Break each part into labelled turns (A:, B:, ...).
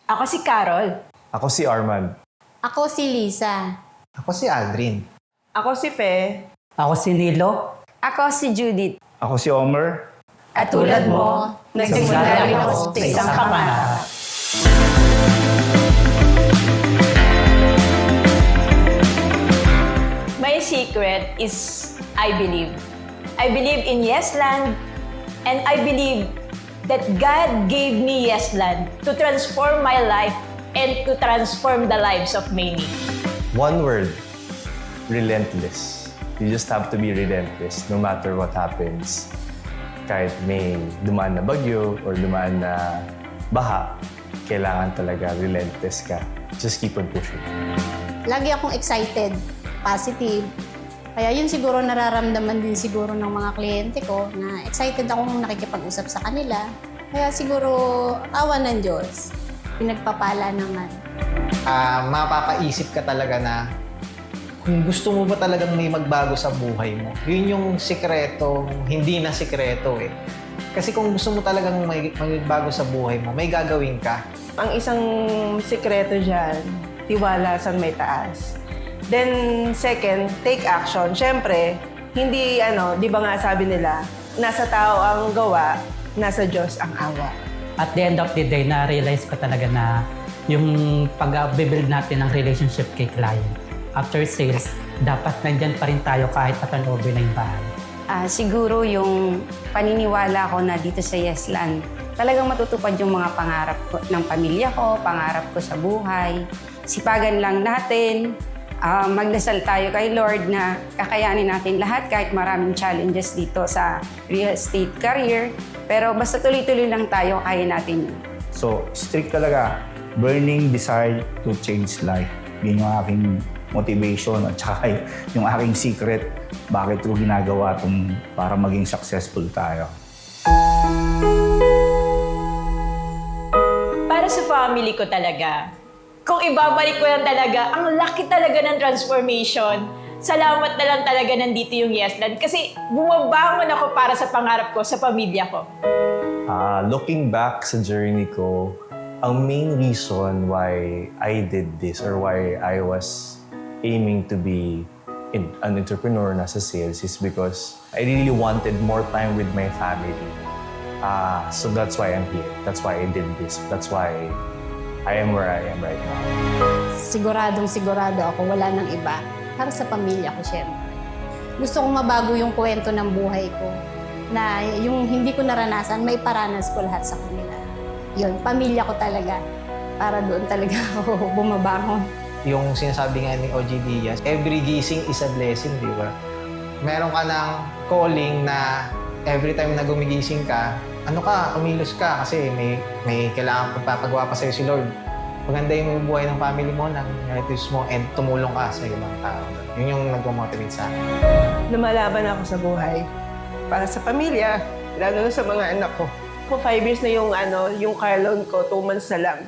A: Ako si Carol.
B: Ako si Armand.
C: Ako si Lisa.
D: Ako si Aldrin.
E: Ako si Fe.
F: Ako si Nilo.
A: Ako si Judith.
B: Ako si Omer.
A: At tulad mo, nagsimula rin ako sa isang pangarap. My secret is I believe. I believe in Yesland, and I believe that God gave me Yesland to transform my life and to transform the lives of many.
B: One word, relentless. You just have to be relentless no matter what happens. Kahit may dumaan na bagyo or dumaan na baha, kailangan talaga relentless ka. Just keep on pushing.
C: Lagi akong excited, positive. Kaya yun siguro nararamdaman din siguro ng mga kliyente ko na excited akong nakikipag-usap sa kanila. Kaya siguro awa ng Diyos, pinagpapala naman.
D: Mapapaisip ka talaga na kung gusto mo ba talagang may magbago sa buhay mo, yun yung sikreto, hindi na sikreto eh. Kasi kung gusto mo talagang may magbago sa buhay mo, may gagawin ka.
E: Ang isang sikreto dyan, tiwala sa may taas. Then, second, take action. Siyempre, hindi di ba nga sabi nila, nasa tao ang gawa, nasa Diyos ang awa.
F: At the end of the day, na-realize ko talaga na yung pag-build natin ng relationship kay client. After sales, dapat nandyan pa rin tayo kahit pa-turnover na yung bahay.
A: Siguro yung paniniwala ko na dito sa Yesland, talagang matutupad yung mga pangarap ko, ng pamilya ko, pangarap ko sa buhay. Sipagan lang natin, magdasal tayo kay Lord na kakayanin natin lahat kahit maraming challenges dito sa real estate career. Pero basta tuloy-tuloy lang tayo, kaya natin yun.
G: So, strict talaga. Burning desire to change life. Yun yung aking motivation at saka yung aking secret bakit ko ginagawa itong para maging successful tayo.
A: Para sa family ko talaga, kung ibabalik ko lang talaga, ang laki talaga ng transformation. Salamat na lang talaga nandito yung Yesland kasi bumabangon ako para sa pangarap ko, sa pamilya ko.
B: Looking back sa journey ko, ang main reason why I did this or why I was aiming to be an entrepreneur na sa sales is because I really wanted more time with my family. So that's why I'm here. That's why I did this. That's why I am where I am right now.
C: Siguradong sigurado ako, wala nang iba. Para sa pamilya ko, syempre. Gusto kong mabago yung kwento ng buhay ko. Na yung hindi ko naranasan, may paranas ko lahat sa kanila. Yun, pamilya ko talaga. Para doon talaga ako bumabangon.
D: Yung sinasabi nga ni OG Diaz, every gising is a blessing, di ba? Meron ka ng calling na every time na gumigising ka, kumilos ka kasi may kailangan pagpapagawa pa sa'yo si Lord. Pagandahin mo yung buhay ng family mo, ng relatives mo, and tumulong ka sa ibang tao. Yun yung nag-motivate sa akin.
E: Lumalaban ako sa buhay. Para sa pamilya, lalo na sa mga anak ko. Kung 5 years na yung car loan ko, 2 months na lang.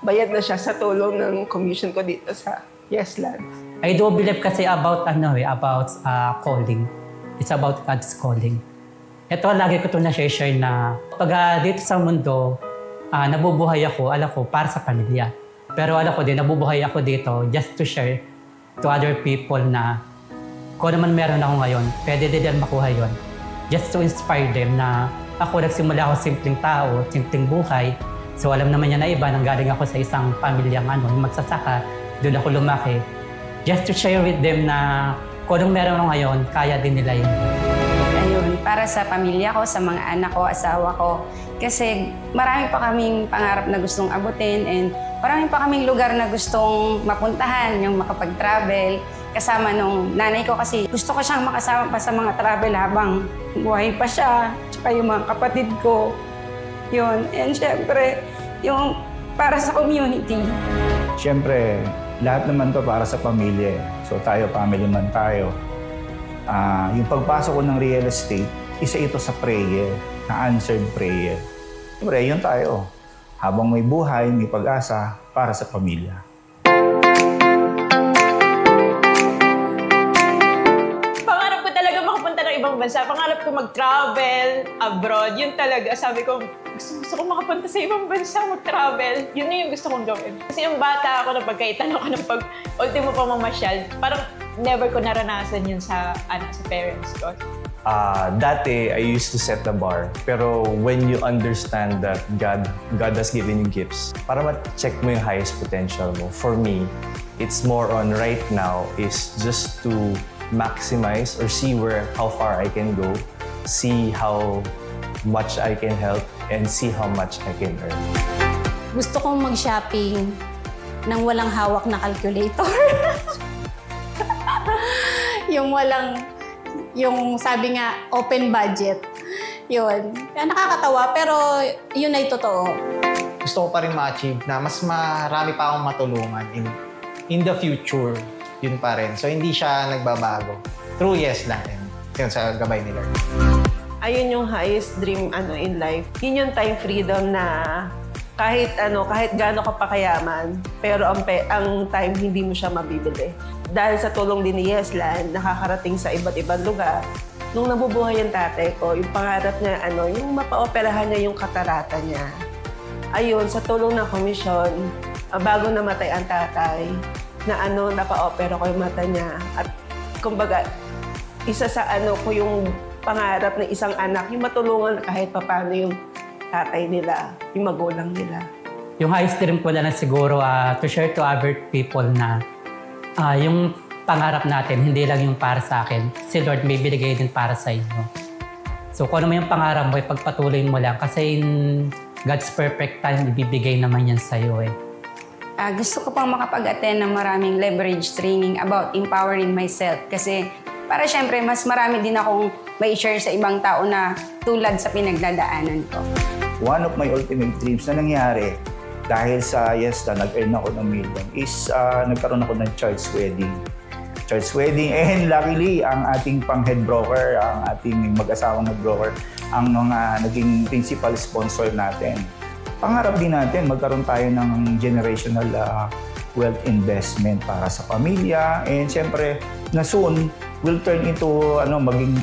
E: Bayad na siya sa tulong ng commission ko dito sa Yesland.
F: I do believe kasi about calling. It's about God's calling. Ito, lagi ko ito na-share na pag dito sa mundo, nabubuhay ako, alam ko, para sa pamilya. Pero alam ko din, nabubuhay ako dito just to share to other people na kung naman meron ako ngayon, pwede din makuha yon. Just to inspire them na ako, nagsimula ako simpleng tao, simpleng buhay. So alam naman niya na iba, nanggaling ako sa isang pamilyang magsasaka, doon ako lumaki. Just to share with them na kung anong meron ako ngayon, kaya din nila yun.
A: Ayun, para sa pamilya ko, sa mga anak ko, asawa ko. Kasi marami pa kaming pangarap na gustong abutin and marami pa kaming lugar na gustong mapuntahan, yung makapag-travel. Kasama nung nanay ko kasi gusto ko siyang makasama pa sa mga travel habang buhay pa siya, tsaka yung mga kapatid ko. Yun, and syempre, yung para sa community.
G: Siyempre, lahat naman to para sa pamilya. So tayo, family man tayo. Yung pagpasok ko ng real estate, isa ito sa prayer, na answered prayer. Siyempre, yun tayo. Habang may buhay, may pag-asa para sa pamilya.
A: Pangarap ko talaga makapunta ng ibang
H: bansa. Pangarap ko mag-travel abroad. Yun talaga. Sabi ko, gusto ko makapunta sa ibang bansa, mag-travel. Yun na yung gusto kong gawin. Kasi yung bata ako na pagkaitan ako ng ultimo pa mamasyal, parang never ko naranasan yun sa parents ko.
B: Dati, I used to set the bar. Pero when you understand that God has given you gifts, para ma-check mo yung highest potential mo. For me, it's more on right now is just to maximize or see how far I can go, see how much I can help, and see how much I can earn.
C: Gusto kong mag-shopping nang walang hawak na calculator. yung sabi nga, open budget. Yun. Kaya nakakatawa, pero yun ay totoo.
D: Gusto ko pa rin ma-achieve na mas marami pa akong matulungan in the future. Yun pa rin. So, hindi siya nagbabago. True yes lang. Yun sa gabay ni Lord.
E: Ayun yung highest dream in life. Yun yung time freedom na kahit gaano ka pa kayaman, pero ang time hindi mo siya mabibili. Dahil sa tulong din ni Yeslan, nakakarating sa iba't ibang lugar. Nung nabubuhay yung tatay ko, yung pangarap niya, yung mapaoperahan niya yung katarata niya. Ayun, sa tulong ng komisyon, bago namatay ang tatay, na napa-opera ko yung mata niya. At kumbaga, isa sa ko yung pangarap ng isang anak, yung matulungan kahit paano yung tatay nila, yung magulang nila.
F: Yung highest dream ko na lang siguro to share to other people na yung pangarap natin, hindi lang yung para sa akin. Si Lord may binigay din para sa inyo. So kung ano mo yung pangarap mo, ipagpatuloy mo lang. Kasi in God's perfect time, ibibigay naman yan sa'yo .
A: Gusto ko pang makapag-attend ng maraming leverage training about empowering myself. Kasi para syempre, mas marami din akong may share sa ibang tao na tulad sa pinagdadaanan ko.
G: One of my ultimate dreams na nangyari dahil sa nag-earn ako ng million is nagkaroon ako ng child's wedding. Child's wedding, and luckily, ang ating pang-head broker, ang ating mag-asawang head broker, ang mga naging principal sponsor natin. Pangarap din natin, magkaroon tayo ng generational wealth investment para sa pamilya, and siyempre, na soon, will turn into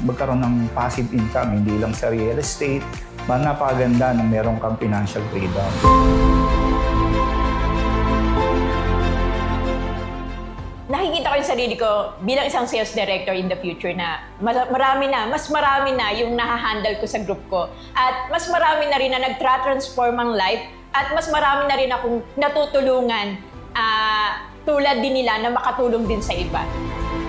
G: magkaroon ng passive income, hindi lang sa real estate. Napakaganda na meron kang financial freedom.
H: Nakikita ko yung sarili ko bilang isang sales director in the future na mas marami na yung nahahandle ko sa group ko. At mas marami na rin na nagtra-transform ang life at mas marami na rin akong natutulungan tulad din nila na makatulong din sa iba.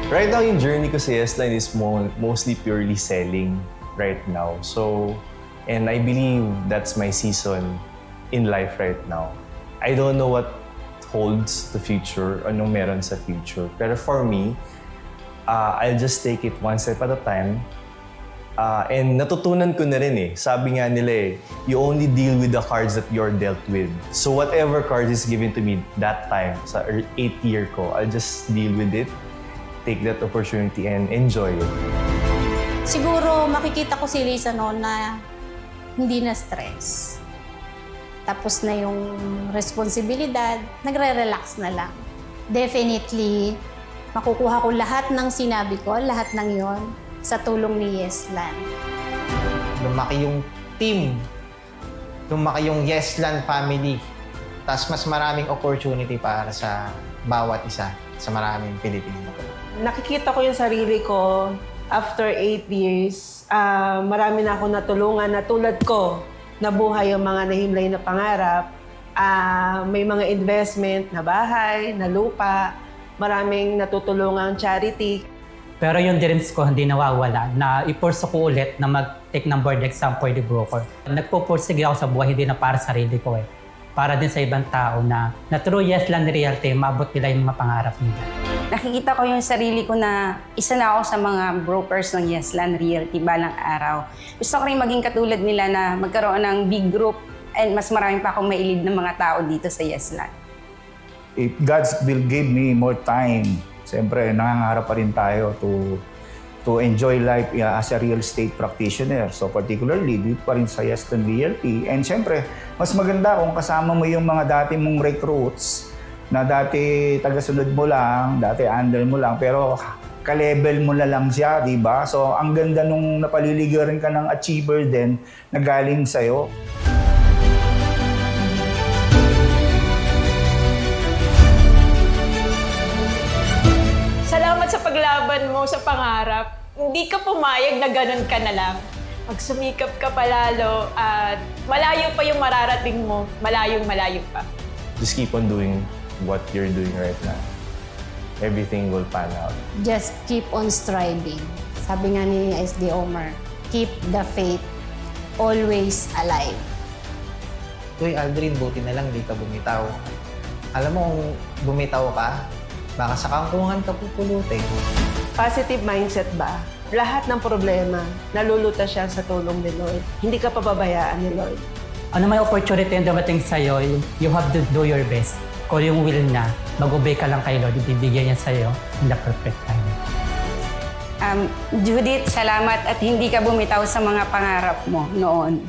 B: Right now, yung journey ko sa Yesline is mostly purely selling right now. So, and I believe that's my season in life right now. I don't know what holds the future, anong meron sa future. Pero for me, I'll just take it one step at a time. And natutunan ko na rin Sabi nga nila you only deal with the cards that you're dealt with. So whatever cards is given to me that time, sa 8th year ko, I'll just deal with it, take that opportunity, and enjoy it.
C: Siguro makikita ko si Lisa noon na hindi na stress. Tapos na yung responsibilidad, nagre-relax na lang. Definitely, makukuha ko lahat ng sinabi ko, lahat ng yon sa tulong ni Yeslan.
D: Lumaki yung team. Lumaki yung Yeslan family. Tapos mas maraming opportunity para sa bawat isa sa maraming Pilipino.
E: Nakikita ko yung sarili ko after 8 years. Marami na ako natulungan na tulad ko. Nabuhay ang mga nahimlay na pangarap, may mga investment na bahay, na lupa, maraming natutulungang charity.
F: Pero yung dreams ko hindi nawawala na ipurso ko ulit na mag-take ng board exam for the broker. Nagpupursige ako sa buhay, hindi na para sa sarili ko Para din sa ibang tao na true Yeslan Realty, maabot nila yung mga pangarap nila.
A: Nakikita ko yung sarili ko na isa na ako sa mga brokers ng Yeslan Realty balang araw. Gusto ko rin maging katulad nila na magkaroon ng big group and mas marami pa akong mailid ng mga tao dito sa Yeslan.
G: If God will give me more time, siyempre nangangarap pa rin tayo to enjoy life as a real estate practitioner. So particularly, dito pa rin sa Yeslan Realty. And siyempre, mas maganda kung kasama mo yung mga dati mong recruits na dati tagasunod mo lang, dati under mo lang, pero ka-level mo na lang siya, di ba? So, ang ganda nung napaliligaran ka ng achiever din na galing sa'yo.
H: Salamat sa paglaban mo sa pangarap. Hindi ka pumayag na ganun ka na lang. Magsumikap ka palalo at malayo pa yung mararating mo. Malayong malayo pa.
B: Just keep on doing what you're doing right now. Everything will pan out.
C: Just keep on striving. Sabi nga ni SD Omar, keep the faith always alive.
D: Uy, Aldrin, buti na lang di ka bumitaw. Alam mo, kung bumitaw ka, baka sa kangkungan ka pupulutin.
E: Positive mindset ba? Lahat ng problema, nalulutas siya sa tulong ni Lord. Hindi ka pababayaan ni Lord.
F: Ano may opportunity yung dumating sa'yo, you have to do your best. Kung yung will niya, mag-obey ka lang kay Lord, ibibigyan niya sa'yo in the perfect time.
A: Judith, salamat at hindi ka bumitaw sa mga pangarap mo noon.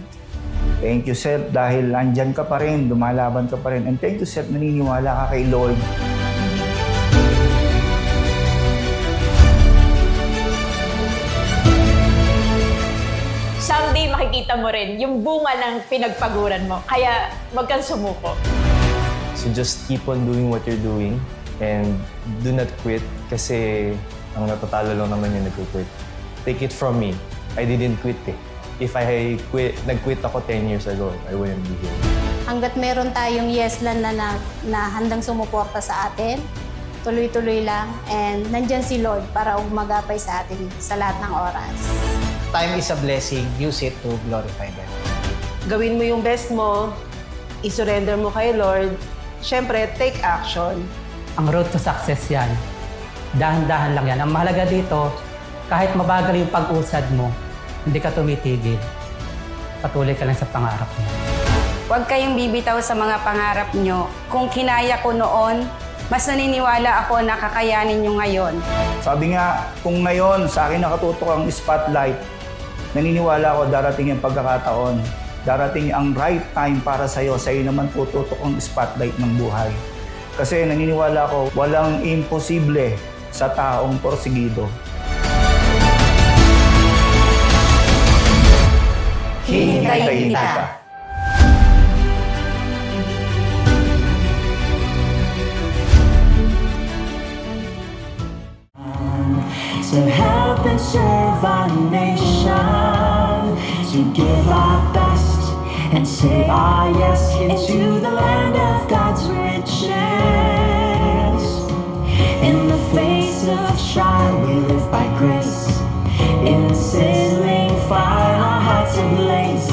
G: Thank you, Seth, dahil andyan ka pa rin, lumalaban ka pa rin. And thank you, Seth, naniniwala ka kay Lord.
H: Someday makikita mo rin yung bunga ng pinagpaguran mo. Kaya wag kang sumuko.
B: So just keep on doing what you're doing and do not quit kasi ang natatalo lang naman yung nag-quit. Take it from me. I didn't quit eh. If I nag-quit ako 10 years ago, I wouldn't be here.
C: Hanggat meron tayong Yeslan na handang sumuporta sa atin, tuloy-tuloy lang, and nandyan si Lord para umagapay sa atin sa lahat ng oras.
D: Time is a blessing. Use it to glorify God.
E: Gawin mo yung best mo, isurrender mo kay Lord. Siyempre, take action.
F: Ang road to success yan. Dahan-dahan lang yan. Ang mahalaga dito, kahit mabagal yung pag-usad mo, hindi ka tumitigil. Patuloy ka lang sa pangarap mo.
A: Huwag kayong bibitaw sa mga pangarap nyo. Kung kinaya ko noon, mas naniniwala ako na kakayanin nyo ngayon.
G: Sabi nga, kung ngayon sa akin nakatutok ang spotlight, naniniwala ako darating yung pagkakataon. Darating ang right time para sa'yo naman tututok ang spotlight ng buhay. Kasi naniniwala ako, walang imposible sa taong porsigido.
A: Hihintayin kita.
I: To help and serve our nation, to give our best and say our yes into the land of God's riches. In the face of trial, we live by grace. In the sizzling fire, our hearts ablaze.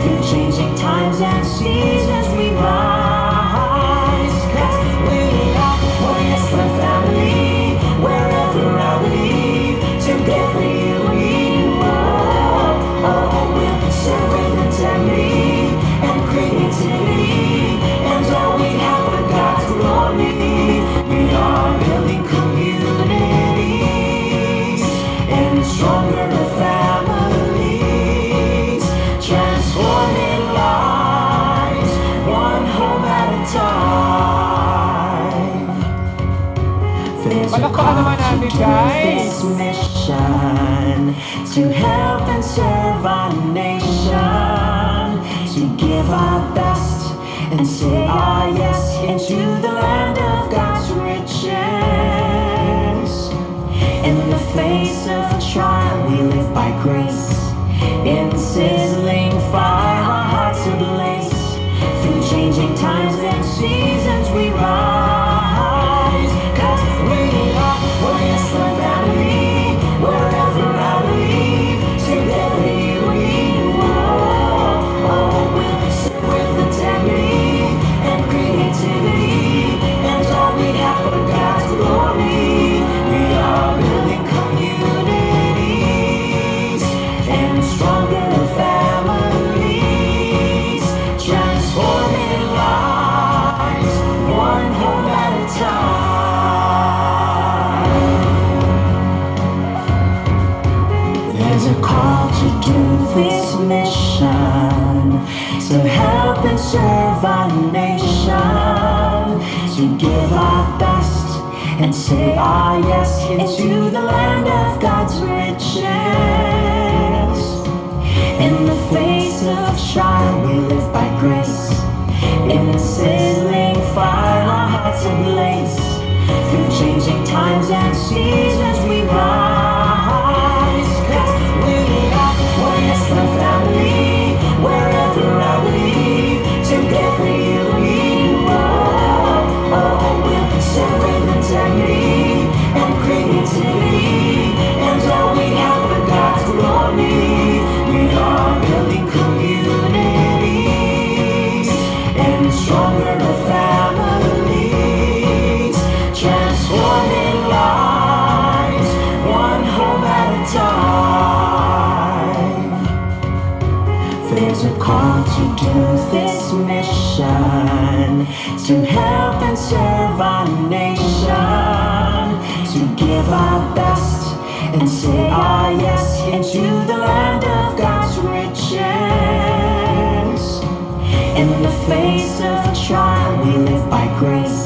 I: Through changing times and seasons, we rise. 'Cause we are one Yeslan family, wherever I leave. Together we will serve with integrity and creativity, and all we have for God's glory. We are building communities and stronger families, transforming lives, one home at a time. There's a call to do this mission, to help and serve our nation, to give our best and say our yes into the land of God's riches. In the face of trial, we live by grace. In sizzling fire, our hearts ablaze. Through changing times and seasons, we rise. 'Cause we are one Yeslan family, wherever I leave. Together we will serve with integrity and creativity, and all we have for God's glory. We are building communities and stronger families, transforming lives, one home at a time. There's a call to do this mission, to help and serve our nation, to give our best and say ah yes into the land of God's riches. In the face of trial, we live by grace. In the sizzling fire, our hearts ablaze. Through changing times and seasons, we rise. 'Cause we are one Islam family. Wherever I leave, together you we will serve with integrity and creativity, and all we have for God's glory. We are building communities and stronger families, transforming lives, one home at a time. There's a call to do this mission, to help and serve our nation, to give our best and say ah yes into the land of God's riches. In the face of trial, we live by grace.